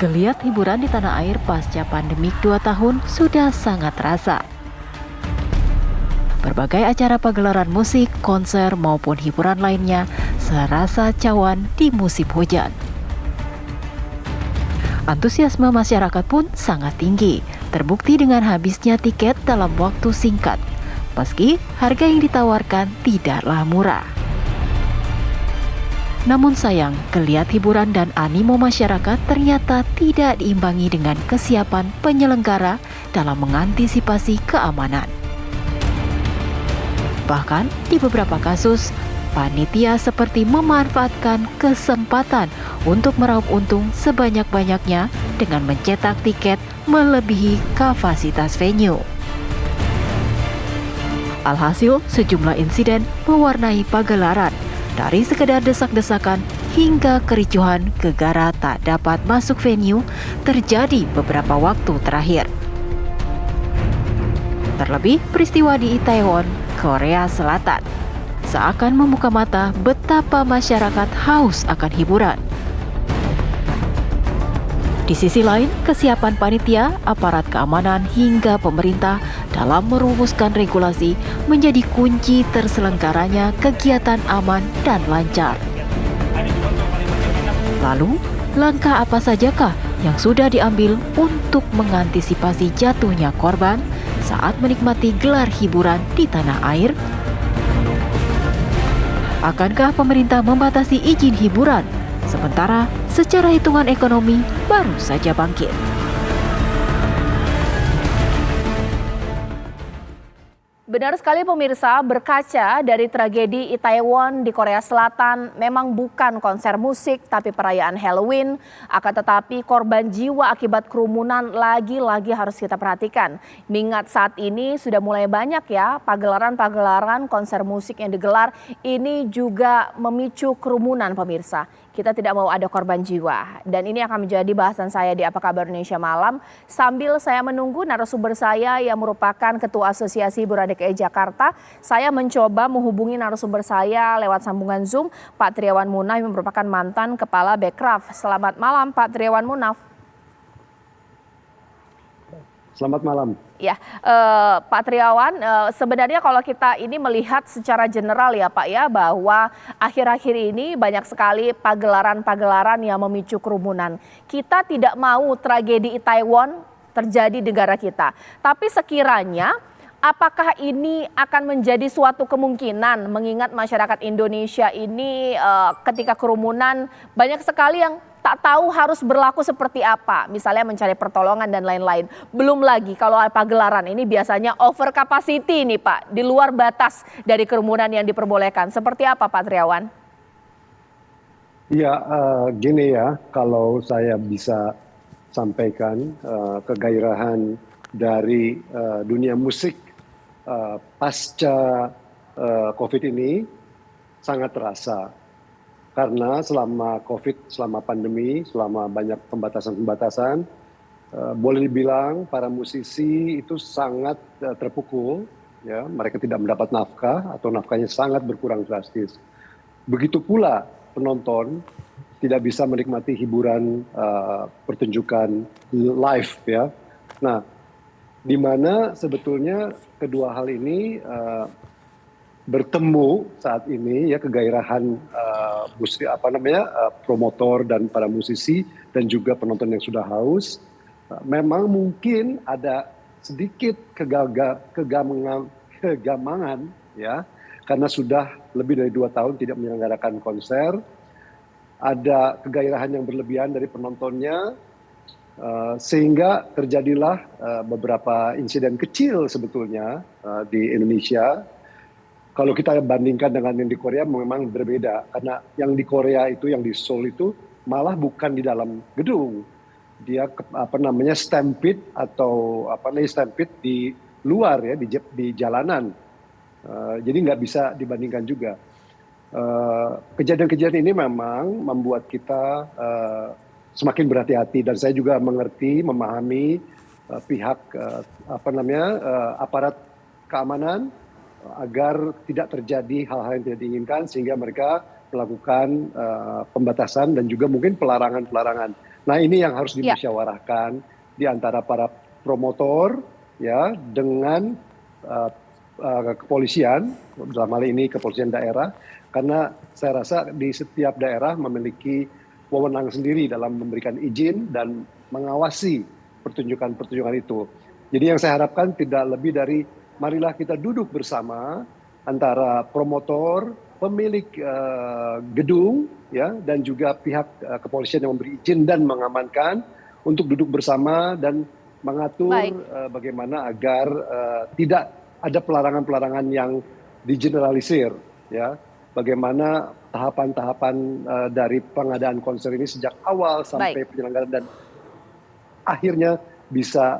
Geliat hiburan di tanah air pasca pandemik 2 tahun sudah sangat terasa. Berbagai acara pagelaran musik, konser maupun hiburan lainnya serasa cawan di musim hujan. Antusiasme masyarakat pun sangat tinggi, terbukti dengan habisnya tiket dalam waktu singkat. Meski harga yang ditawarkan tidaklah murah. Namun sayang, geliat hiburan dan animo masyarakat ternyata tidak diimbangi dengan kesiapan penyelenggara dalam mengantisipasi keamanan. Bahkan di beberapa kasus, panitia seperti memanfaatkan kesempatan untuk meraup untung sebanyak-banyaknya dengan mencetak tiket melebihi kapasitas venue. Alhasil, sejumlah insiden mewarnai pagelaran, dari sekedar desak-desakan hingga kericuhan gegara tak dapat masuk venue terjadi beberapa waktu terakhir. Terlebih peristiwa di Itaewon, Korea Selatan, seakan membuka mata betapa masyarakat haus akan hiburan. Di sisi lain, kesiapan panitia, aparat keamanan hingga pemerintah dalam merumuskan regulasi menjadi kunci terselenggaranya kegiatan aman dan lancar. Lalu, langkah apa sajakah yang sudah diambil untuk mengantisipasi jatuhnya korban saat menikmati gelar hiburan di tanah air? Akankah pemerintah membatasi izin hiburan, sementara secara hitungan ekonomi baru saja bangkit? Benar sekali pemirsa, berkaca dari tragedi Itaewon di Korea Selatan, memang bukan konser musik tapi perayaan Halloween, akan tetapi korban jiwa akibat kerumunan lagi-lagi harus kita perhatikan. Mengingat saat ini sudah mulai banyak ya pagelaran-pagelaran konser musik yang digelar, ini juga memicu kerumunan pemirsa. Kita tidak mau ada korban jiwa. Dan ini akan menjadi bahasan saya di Apa Kabar Indonesia Malam. Sambil saya menunggu narasumber saya yang merupakan Ketua Asosiasi Hiburan DKI Jakarta. Saya mencoba menghubungi narasumber saya lewat sambungan Zoom, Pak Triawan Munaf yang merupakan mantan Kepala Bekraf. Selamat malam Pak Triawan Munaf. Selamat malam. Ya, Pak Triawan, sebenarnya kalau kita ini melihat secara general ya Pak ya, bahwa akhir-akhir ini banyak sekali pagelaran-pagelaran yang memicu kerumunan. Kita tidak mau tragedi Itaewon terjadi di negara kita. Tapi sekiranya apakah ini akan menjadi suatu kemungkinan mengingat masyarakat Indonesia ini ketika kerumunan banyak sekali yang tak tahu harus berlaku seperti apa, misalnya mencari pertolongan dan lain-lain. Belum lagi kalau pagelaran ini biasanya over capacity nih Pak, di luar batas dari kerumunan yang diperbolehkan. Seperti apa Pak Triawan? Ya, gini ya, kalau saya bisa sampaikan kegairahan dari dunia musik pasca COVID ini sangat terasa. Karena selama COVID, selama pandemi, selama banyak pembatasan-pembatasan, boleh dibilang para musisi itu sangat terpukul, ya, mereka tidak mendapat nafkah atau nafkahnya sangat berkurang drastis. Begitu pula penonton tidak bisa menikmati hiburan pertunjukan live, ya. Nah, di mana sebetulnya kedua hal ini bertemu saat ini, ya, kegairahan promotor dan para musisi dan juga penonton yang sudah haus. Memang mungkin ada sedikit kegamangan, ya, karena sudah lebih dari 2 tahun tidak menyelenggarakan konser. Ada kegairahan yang berlebihan dari penontonnya, sehingga terjadilah beberapa insiden kecil sebetulnya di Indonesia. Kalau kita bandingkan dengan yang di Korea memang berbeda, karena yang di Korea itu, yang di Seoul itu malah bukan di dalam gedung, dia stampede atau stampede di luar, ya, di jalanan. Jadi nggak bisa dibandingkan juga. Kejadian-kejadian ini memang membuat kita semakin berhati-hati, dan saya juga mengerti, memahami pihak aparat keamanan agar tidak terjadi hal-hal yang tidak diinginkan, sehingga mereka melakukan pembatasan dan juga mungkin pelarangan-pelarangan. Nah, ini yang harus Ya, dimusyawarahkan di antara para promotor ya dengan kepolisian, dalam hal ini kepolisian daerah, karena saya rasa di setiap daerah memiliki wewenang sendiri dalam memberikan izin dan mengawasi pertunjukan-pertunjukan itu. Jadi yang saya harapkan tidak lebih dari marilah kita duduk bersama antara promotor, pemilik gedung, ya, dan juga pihak kepolisian yang memberi izin dan mengamankan untuk duduk bersama dan mengatur baik. bagaimana agar tidak ada pelarangan-pelarangan yang digeneralisir, ya. Bagaimana tahapan-tahapan dari pengadaan konser ini sejak awal sampai Baik. penyelenggaraan dan akhirnya bisa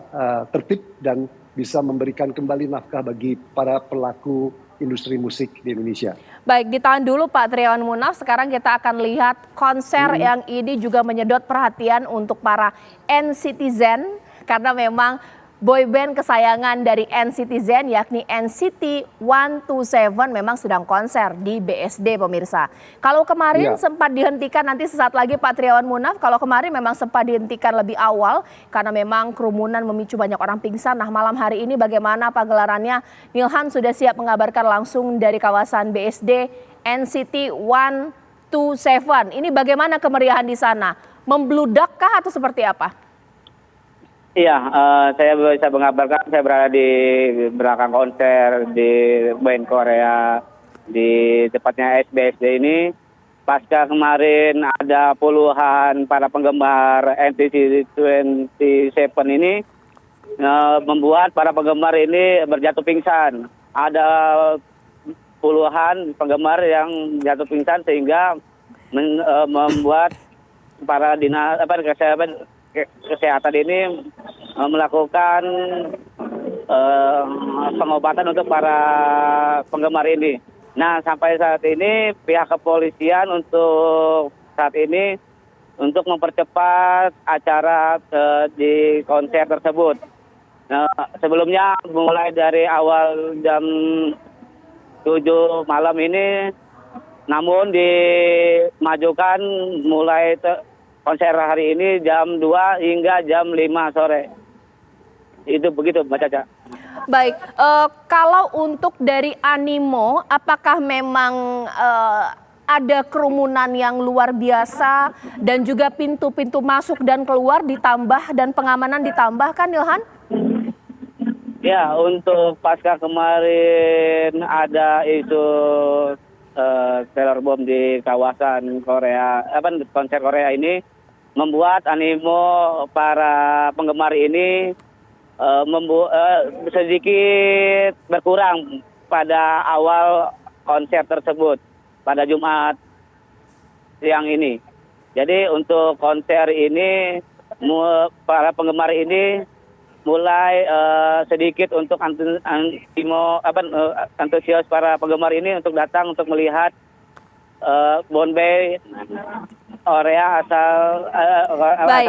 tertib dan bisa memberikan kembali nafkah bagi para pelaku industri musik di Indonesia. Baik, ditahan dulu Pak Triawan Munaf. Sekarang kita akan lihat konser yang ini juga menyedot perhatian untuk para N-Citizen karena memang boyband kesayangan dari N-Citizen yakni NCT 127 memang sedang konser di BSD pemirsa. Kalau kemarin Iya. sempat dihentikan, nanti sesaat lagi Pak Triawan Munaf, kalau kemarin memang sempat dihentikan lebih awal karena memang kerumunan memicu banyak orang pingsan. Nah, malam hari ini bagaimana pagelarannya? Nilhan sudah siap mengabarkan langsung dari kawasan BSD NCT 127. Ini bagaimana kemeriahan di sana? Membludakkah atau seperti apa? Iya, saya bisa mengabarkan saya berada di belakang konser di band Korea di tepatnya SBSD ini. Pasca kemarin ada puluhan para penggemar NCT 27 ini membuat para penggemar ini berjatuh pingsan. Ada puluhan penggemar yang jatuh pingsan sehingga membuat para dinas kesehatan ini melakukan pengobatan untuk para penggemar ini. Nah, sampai saat ini pihak kepolisian untuk saat ini untuk mempercepat acara di konser tersebut. Nah, sebelumnya mulai dari awal jam 7 malam ini, namun dimajukan mulai konser hari ini jam 2 hingga jam 5 sore. Itu begitu Mbak Caca. Baik, kalau untuk dari animo, apakah memang ada kerumunan yang luar biasa dan juga pintu-pintu masuk dan keluar ditambah dan pengamanan ditambahkan, Ilhan? Ya, untuk pasca kemarin ada isu teror bom di kawasan Korea, konser Korea ini membuat animo para penggemar ini sedikit berkurang pada awal konser tersebut pada Jumat siang ini. Jadi untuk konser ini para penggemar ini mulai sedikit untuk antusias para penggemar ini untuk datang untuk melihat Bombay Korea asal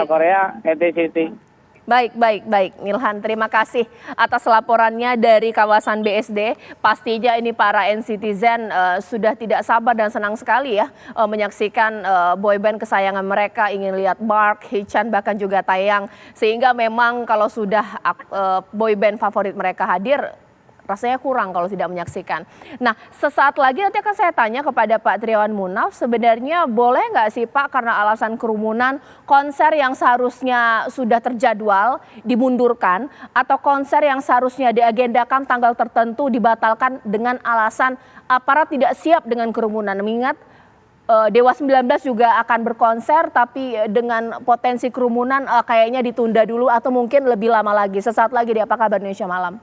Korea NCT. Baik, Nilhan. Terima kasih atas laporannya dari kawasan BSD. Pastinya ini para N-Citizen sudah tidak sabar dan senang sekali ya menyaksikan boyband kesayangan mereka, ingin lihat Mark, Hichan, bahkan juga Taeyang. Sehingga memang kalau sudah boyband favorit mereka hadir, rasanya kurang kalau tidak menyaksikan. Nah, sesaat lagi nanti akan saya tanya kepada Pak Triawan Munaf, sebenarnya boleh nggak sih Pak karena alasan kerumunan konser yang seharusnya sudah terjadwal dimundurkan atau konser yang seharusnya diagendakan tanggal tertentu dibatalkan dengan alasan aparat tidak siap dengan kerumunan. Mengingat Dewa 19 juga akan berkonser tapi dengan potensi kerumunan kayaknya ditunda dulu atau mungkin lebih lama lagi. Sesaat lagi di Apa Kabar Indonesia Malam.